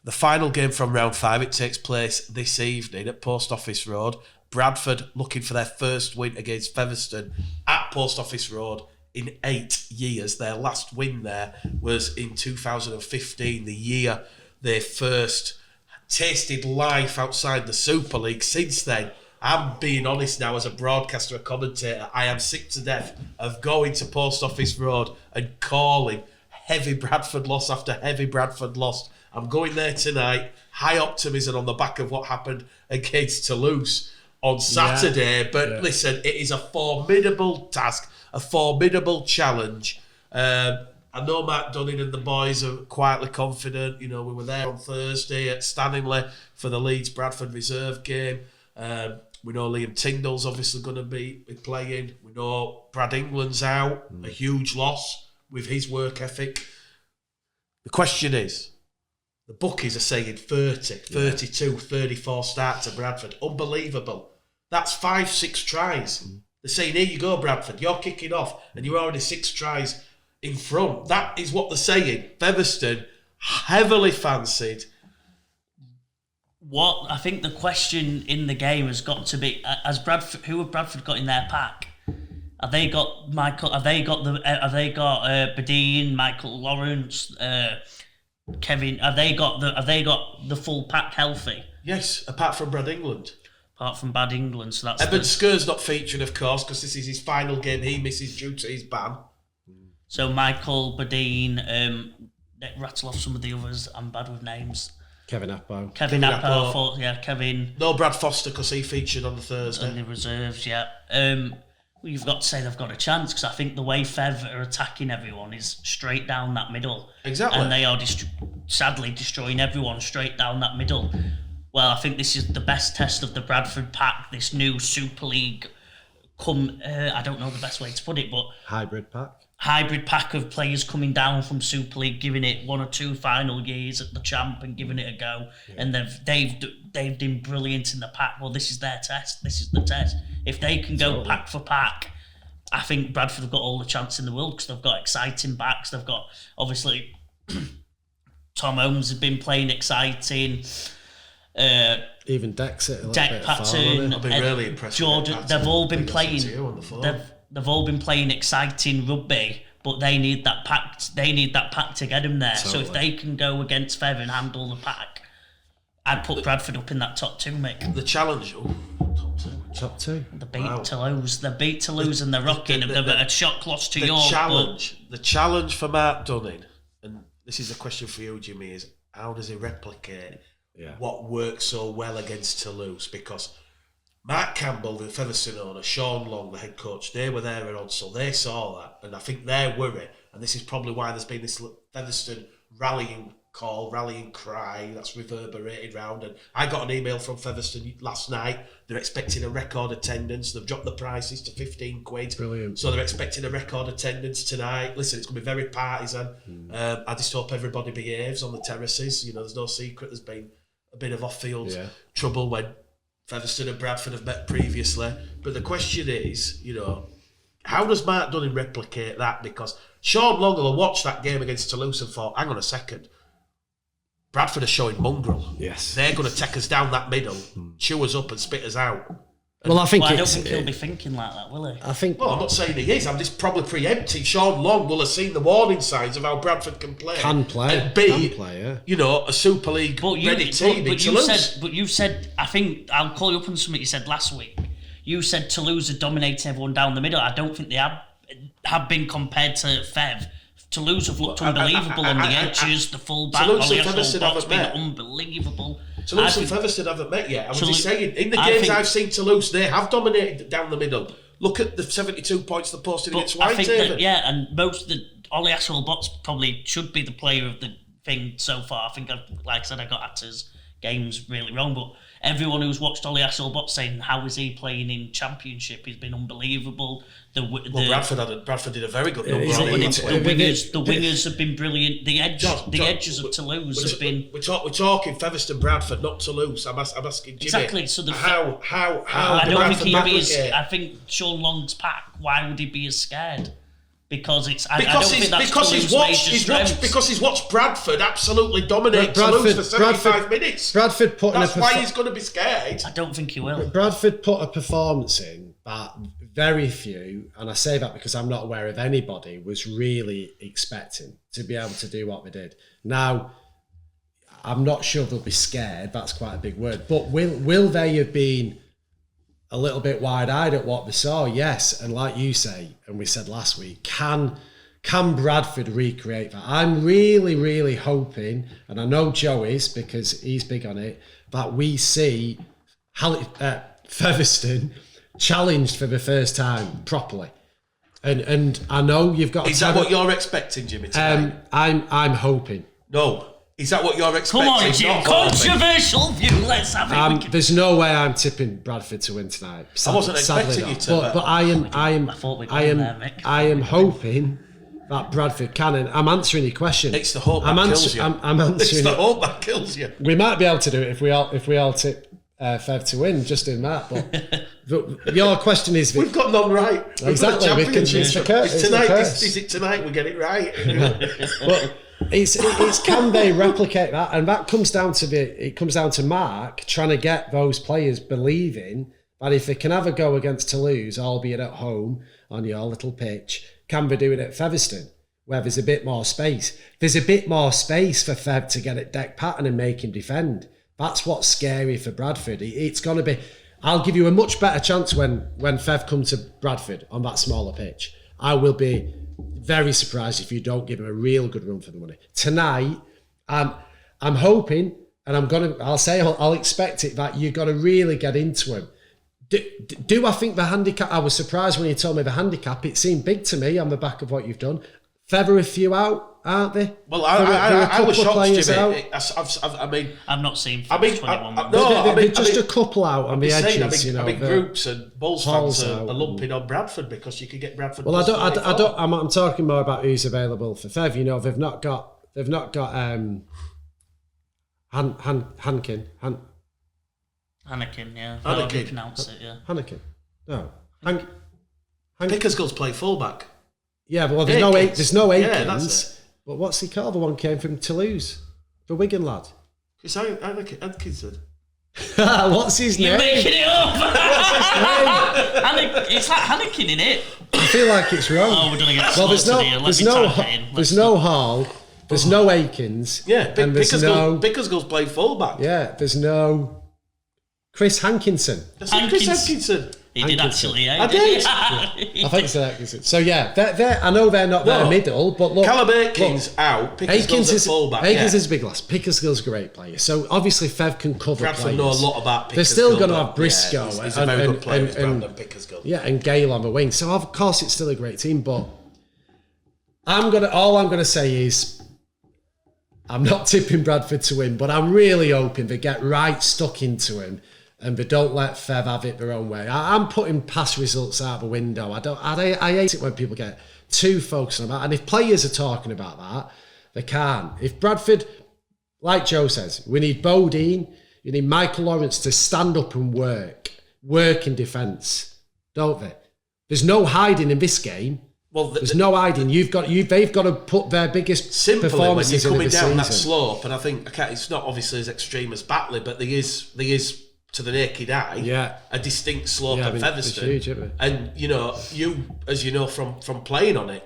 The final game from round 5, it takes place this evening at Post Office Road. Bradford looking for their first win against Featherstone at Post Office Road in 8 years. Their last win there was in 2015, the year they first tasted life outside the Super League. Since then, I'm being honest now as a broadcaster, a commentator, I am sick to death of going to Post Office Road and calling heavy Bradford loss after heavy Bradford loss. I'm going there tonight, high optimism on the back of what happened against Toulouse on Saturday. Listen, it is a formidable task, a formidable challenge. I know Matt Dunning and the boys are quietly confident. You know, we were there on Thursday at Stanley for the Leeds Bradford reserve game. We know Liam Tyndall's obviously going to be playing. We know Brad England's out, a huge loss with his work ethic. The question is, the bookies are saying 30, 32, 34 starts to Bradford. Unbelievable. That's 5-6 tries. They're saying, here you go, Bradford. You're kicking off and you're already 6 tries in front. That is what they're saying. Featherstone, heavily fancied. What I think the question in the game has got to be: who have Bradford got in their pack? Have they got Michael? Have they got Badine, Michael Lawrence, Kevin? Have they got the full pack healthy? Yes, apart from Brad England. Apart from Bad England, so that's Eben Skur's not featuring, of course, because this is his final game he misses due to his ban. So Michael Badine, rattle off some of the others. I'm bad with names. Kevin Appo. Kevin Appo. Kevin. No Brad Foster because he featured on the Thursday. And the reserves, yeah. You've got to say they've got a chance because I think the way Fev are attacking everyone is straight down that middle. Exactly. And they are sadly destroying everyone straight down that middle. Well, I think this is the best test of the Bradford pack, this new Super League I don't know the best way to put it, but... Hybrid pack of players coming down from Super League, giving it 1 or 2 final years at the champ and giving it a go. Yeah. And they've been brilliant in the pack. Well, this is their test. This is the test. If they can go pack for pack, I think Bradford have got all the chance in the world because they've got exciting backs. They've got, obviously, Tom Holmes has been playing exciting. Even Dexit, Deck Patton, I've been really impressed. Jordan, they've all been playing. They've all been playing exciting rugby, but they need that pack. They need that pack to get them there. Totally. So if they can go against Fev and handle the pack, I'd put Bradford up in that top 2, Mick. The challenge, top two. They beat Toulouse. They beat Toulouse and they're rocking. They've a shock loss to York. The challenge for Mark Dunning, and this is a question for you, Jimmy, is how does he replicate what worked so well against Toulouse? Because Mark Campbell, the Featherstone owner, Sean Long, the head coach, they were there at odds, so they saw that, and I think their worry, and this is probably why there's been this Featherstone rallying cry that's reverberated round. And I got an email from Featherstone last night. They're expecting a record attendance. They've dropped the prices to 15 quid. Brilliant. So they're expecting a record attendance tonight. Listen, it's going to be very partisan. I just hope everybody behaves on the terraces. You know, there's no secret there's been a bit of off-field trouble when Featherstone and Bradford have met previously. But the question is, you know, how does Mark Dunning replicate that? Because Sean Long will have watched that game against Toulouse and thought, hang on a second, Bradford are showing mongrel. Yes. They're going to take us down that middle, chew us up and spit us out. Well, I think I don't think he'll be thinking like that, will he? Well, I'm not saying he is. I'm just probably preempting. Sean Long will have seen the warning signs of how Bradford can play. And be, yeah. You know, a Super League ready team in Toulouse. But you said, I think, I'll call you up on something you said last week. You said Toulouse had dominated everyone down the middle. I don't think they have been compared to Fev. Toulouse have looked unbelievable on the edges, the full back, Toulouse and Featherstone haven't been met. Unbelievable. Toulouse and Featherstone haven't met yet. I was just saying, in the games I've seen Toulouse, they have dominated down the middle. Look at the 72 points they posted against Whitehaven. And most of the Ollie Hasselbott's probably should be the player of the thing so far. I think, like I said, I got Atter's games really wrong, but everyone who's watched Ollie Hasselbott saying how is he playing in Championship, he's been unbelievable. Bradford did a very good number. The wingers have been brilliant. The edges of Toulouse have been. We're talking Featherstone, Bradford, not Toulouse. I'm asking Jimmy. Exactly. So how I don't think he'd be as. I think Sean Long's pack. Why would he be as scared? because it's. I don't think that's Toulouse's major strength. Because he's watched Bradford absolutely dominate Toulouse for 75 minutes. Bradford put That's why he's going to be scared. I don't think he will. Bradford put a performance in that very few, and I say that because I'm not aware of anybody, was really expecting to be able to do what they did. Now, I'm not sure they'll be scared. That's quite a big word. But will they have been a little bit wide-eyed at what they saw? Yes. And like you say, and we said last week, can Bradford recreate that? I'm really, really hoping, and I know Joe is because he's big on it, that we see Featherstone challenged for the first time properly. And I know you've got. Is that what you're expecting, Jimmy? Tonight? I'm hoping. No. Is that what you're expecting? Come on, Jim. Controversial view. Let's have it. There's no way I'm tipping Bradford to win tonight. I wasn't expecting you to. But I am hoping that Bradford can. And I'm answering your question. It's the hope that kills you. I'm answering. It's the hope that kills you. We might be able to do it if we all tip Fev to win, just in that. But your question is, we've got none right. Exactly. It's tonight. Is it tonight? We get it right. But it's can they replicate that, and that comes down to Mark trying to get those players believing that if they can have a go against Toulouse, albeit at home on your little pitch, can they do it at Featherstone, where there's a bit more space. There's a bit more space for Fev to get at deck pattern and make him defend. That's what's scary for Bradford. It's going to be. I'll give you a much better chance when Fev comes to Bradford on that smaller pitch. I will be very surprised if you don't give him a real good run for the money tonight. I'm hoping, and I'll expect it, that you've got to really get into him. Do I think the handicap? I was surprised when you told me the handicap. It seemed big to me on the back of what you've done. Feather a few out, aren't they? Well, I was shocked, Jimmy. I mean, I've not seen. Just a couple out on the edges. I mean, groups and Bulls fans are lumping on Bradford because you could get Bradford. Well, I'm talking more about who's available for Fev. You know, they've not got Hankin. Hannikin, yeah. Hannikin. You pronounce it, yeah. Hannikin. No. Pickersgill's play fullback. Yeah, but there's no Aikens. Yeah, that's it. But what's he called? The one came from Toulouse. The Wigan lad. It's Atkinson. What's his name? You're making it up! What's his name? It's like Hannikin, in it. I feel like it's wrong. Oh, we're going to get there's no Hall. There's no Aikens. Yeah, Pickersgill's play fullback. Yeah, there's no Chris Hankinson. Chris Hankinson. He did actually, I did. I think so. Atkinson. So yeah, I know they're not their middle, but look, Callum Aikens out. Pickersgill's at fullback. Aikens is a big loss. Pickersgill's a great player. So obviously Fev can cover Bradford players. know a lot about Pickersgill. They're still going to have Briscoe. Yeah, he's a very good player, Brandon Pickersgill. Yeah, and Gale on the wing. So of course it's still a great team, but all I'm gonna say is I'm not tipping Bradford to win, but I'm really hoping they get right stuck into him and they don't let Fev have it their own way. I'm putting past results out the window. I hate it when people get too focused on that. And if players are talking about that, they can't. If Bradford, like Joe says, we need Bodine, you need Michael Lawrence to stand up and work in defence, don't they? There's no hiding in this game. Well, there's no hiding. They've got to put their biggest performances when you're coming down that season. slope, and I think it's not obviously as extreme as Batley, but there is to the naked eye, a distinct slope at Featherstone. Huge, isn't it? And as you know from playing on it,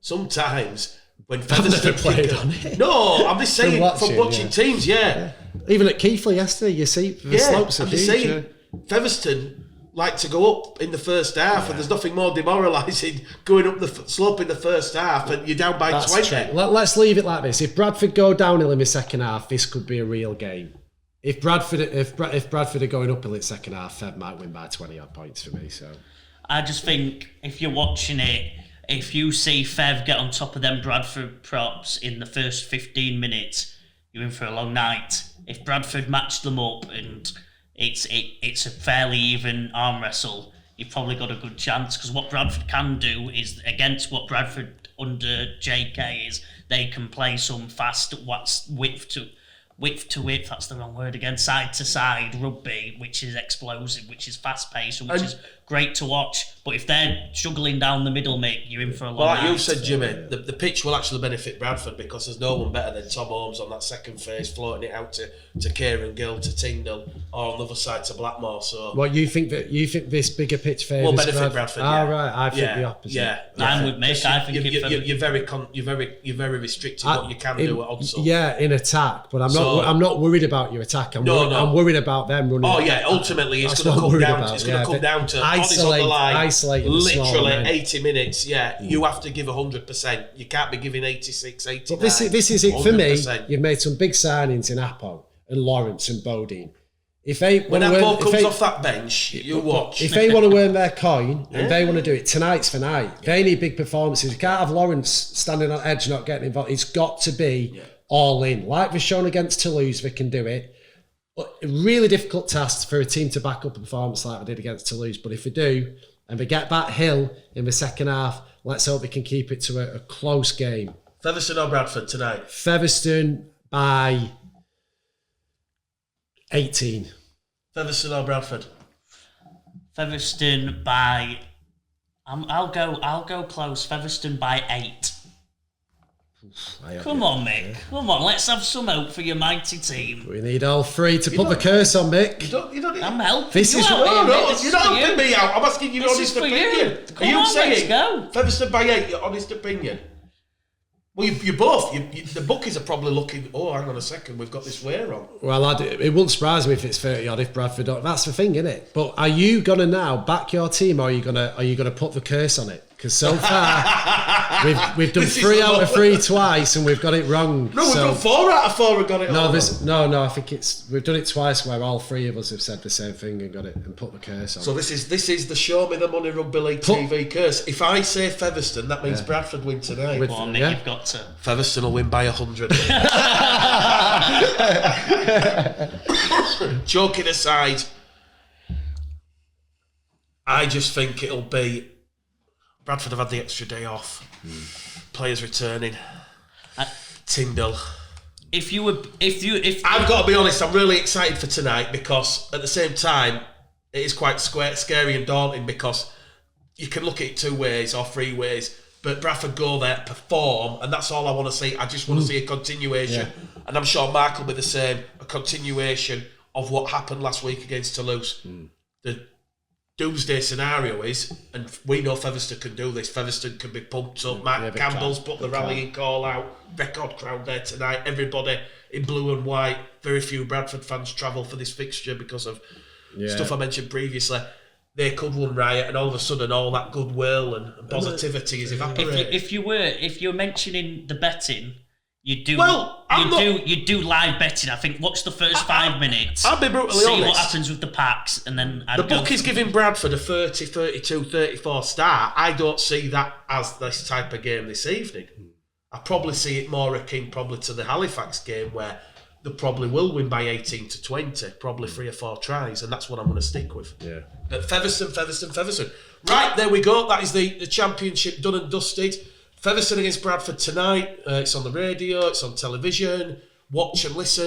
sometimes when Featherstone played on it. No, I'm just saying from watching teams, Even at Keighley yesterday, you see the slopes are huge. Saying, Featherstone like to go up in the first half, and there's nothing more demoralising going up the slope in the first half, and you're down by 20. Let's leave it like this: if Bradford go downhill in the second half, this could be a real game. If Bradford are going uphill in the second half, Fev might win by 20 odd points for me. So I just think if you're watching it, if you see Fev get on top of them Bradford props in the first 15 minutes, you're in for a long night. If Bradford match them up and it's a fairly even arm wrestle, you've probably got a good chance, because what Bradford can do is, against what Bradford under JK is, they can play some fast width to width to width, that's the wrong word again, side to side rugby, which is explosive, which is fast paced, and which is great to watch. But if they're struggling down the middle, Mick, you're in for a long Like night. you said, Jimmy, the pitch will actually benefit Bradford because there's no one better than Tom Holmes on that second phase, floating it out to Kieran Gill, to Tyndall, or on the other side to Blackmore. So, What you think this bigger pitch favours will benefit Bradford? Ah, right. I think the opposite. Yeah, I'm with Mick. I think you're very restricted what you can do at odds. Yeah, in attack, but I'm not worried about your attack. I'm worried about them running. Oh yeah, ultimately it's going to come down. It's going to come down to isolate on the line, literally 80 minutes. Yeah, you have to give 100%. You can't be giving 86, 89. But this is it for me. 100%. You've made some big signings in Apo and Lawrence and Bodine. When Apo comes off that bench, you watch. If they want to earn their coin and they want to do it, tonight's for night. They need big performances. You can't have Lawrence standing on edge not getting involved. It's got to be all in. Like they've shown against Toulouse, they can do it. But a really difficult task for a team to back up a performance like they did against Toulouse. But if they do, and they get that hill in the second half, let's hope they can keep it to a close game. Featherstone or Bradford tonight? Featherstone by 18. Featherstone or Bradford? Featherstone by. I'll go close. Featherstone by 8. Come on, Mick. Come on, let's have some hope for your mighty team. We need all three to put the curse on, Mick. I'm helping This you is out. You're not helping me out. I'm asking your honest opinion. Are you saying Featherstone by 8? Your honest opinion. Well, you both. The bookies are probably looking. Oh, hang on a second. We've got this way wrong. Well, it wouldn't surprise me if it's 30 odd if Bradford don't. That's the thing, isn't it? But are you gonna now back your team, or are you gonna put the curse on it? Because so far we've done 3 out of 3 twice and we've got it wrong. No, we've done 4 out of 4 and got it wrong. No. I think we've done it twice where all 3 of us have said the same thing and got it and put the curse on. So this is the show me the money Rugby League TV curse. If I say Featherstone, that means Bradford win tonight. Come on, Mick, you've got to. Featherstone will win by 100. Joking aside, I just think it'll be. Bradford have had the extra day off. Players returning. Tyndall. I've got to be honest, I'm really excited for tonight because at the same time, it is quite scary and daunting because you can look at it 2 ways or 3 ways, but Bradford go there, perform, and that's all I want to see. I just want to see a continuation. Yeah. And I'm sure Mark will be the same, a continuation of what happened last week against Toulouse. The doomsday scenario is, and we know Featherstone can do this, Featherstone can be pumped up. Matt Campbell's put the rallying call out, record crowd there tonight, everybody in blue and white. Very few Bradford fans travel for this fixture because of stuff I mentioned previously. They could run riot, and all of a sudden all that goodwill and positivity is evaporating. If you're mentioning the betting, you do live betting. I think watch the first 5 minutes. I'll be brutally honest. See what happens with the packs, and then the book is giving Bradford a 30, 32, 34 start. I don't see that as this type of game this evening. I probably see it more akin probably to the Halifax game where they probably will win by 18 to 20, probably 3 or 4 tries, and that's what I'm going to stick with. Yeah. But Featherstone. Right, there we go. That is the championship done and dusted. Featherstone against Bradford tonight. It's on the radio, it's on television. Watch and listen.